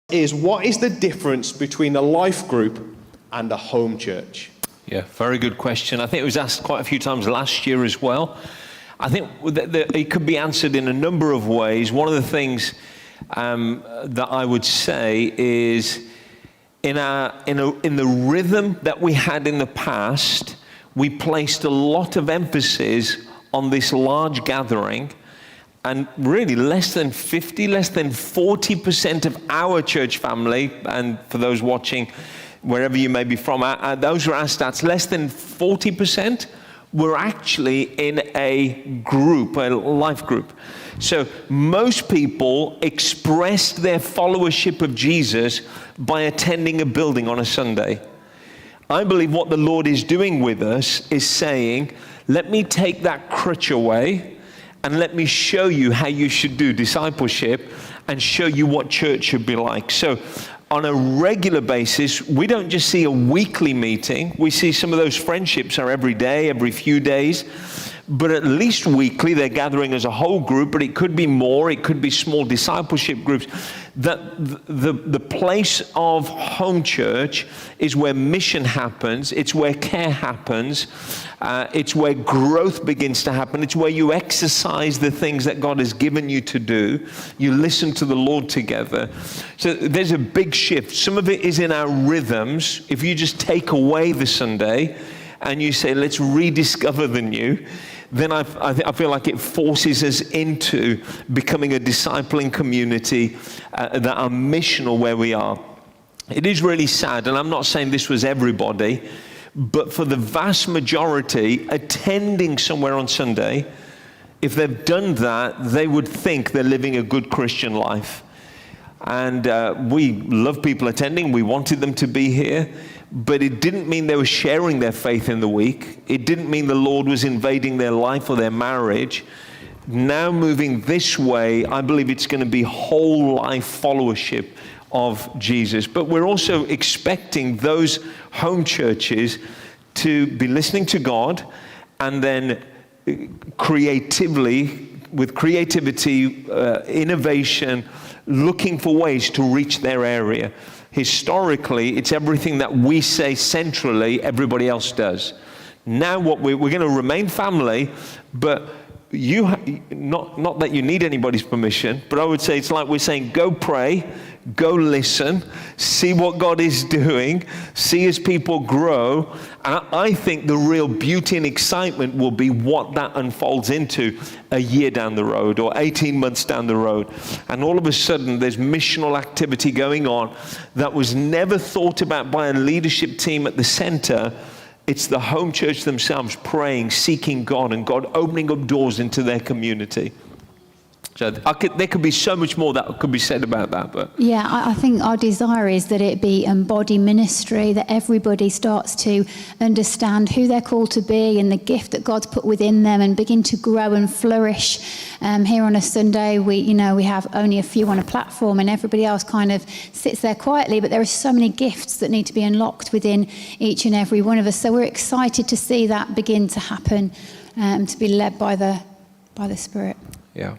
is, what is the difference between a life group and a home church? Yeah, very good question. I think it was asked quite a few times last year as well. I think it could be answered in a number of ways. One of the things that I would say is in the rhythm that we had in the past, we placed a lot of emphasis on this large gathering, and really less than 40% of our church family, and for those watching, wherever you may be from, those are our stats, less than 40% were actually in a group, a life group. So most people expressed their followership of Jesus by attending a building on a Sunday. I believe what the Lord is doing with us is saying, let me take that crutch away and let me show you how you should do discipleship and show you what church should be like. So on a regular basis, we don't just see a weekly meeting. We see some of those friendships are every day, every few days. But at least weekly, they're gathering as a whole group, but it could be more, it could be small discipleship groups. The place of home church is where mission happens, it's where care happens, it's where growth begins to happen, it's where you exercise the things that God has given you to do. You listen to the Lord together. So there's a big shift. Some of it is in our rhythms. If you just take away the Sunday and you say, let's rediscover the new, then I feel like it forces us into becoming a discipling community that are missional where we are. It is really sad, and I'm not saying this was everybody, but for the vast majority, attending somewhere on Sunday, if they've done that, they would think they're living a good Christian life. And we love people attending. We wanted them to be here. But it didn't mean they were sharing their faith in the week. It didn't mean the Lord was invading their life or their marriage. Now moving this way, I believe it's going to be whole life followership of Jesus. But we're also expecting those home churches to be listening to God and then creativity, innovation, looking for ways to reach their area. Historically, it's everything that we say centrally, everybody else does. Now what we're going to remain family, but not that you need anybody's permission, but I would say it's like we're saying, go pray, go listen, see what God is doing, see his people grow. And I think the real beauty and excitement will be what that unfolds into a year down the road or 18 months down the road. And all of a sudden there's missional activity going on that was never thought about by a leadership team at the center. It's the home church themselves praying, seeking God, and God opening up doors into their community. So there could be so much more that could be said about that. But yeah, I think our desire is that it be embodied ministry, that everybody starts to understand who they're called to be and the gift that God's put within them and begin to grow and flourish. Here on a Sunday, we have only a few on a platform and everybody else kind of sits there quietly, but there are so many gifts that need to be unlocked within each and every one of us. So we're excited to see that begin to happen, to be led by the Spirit. Yeah.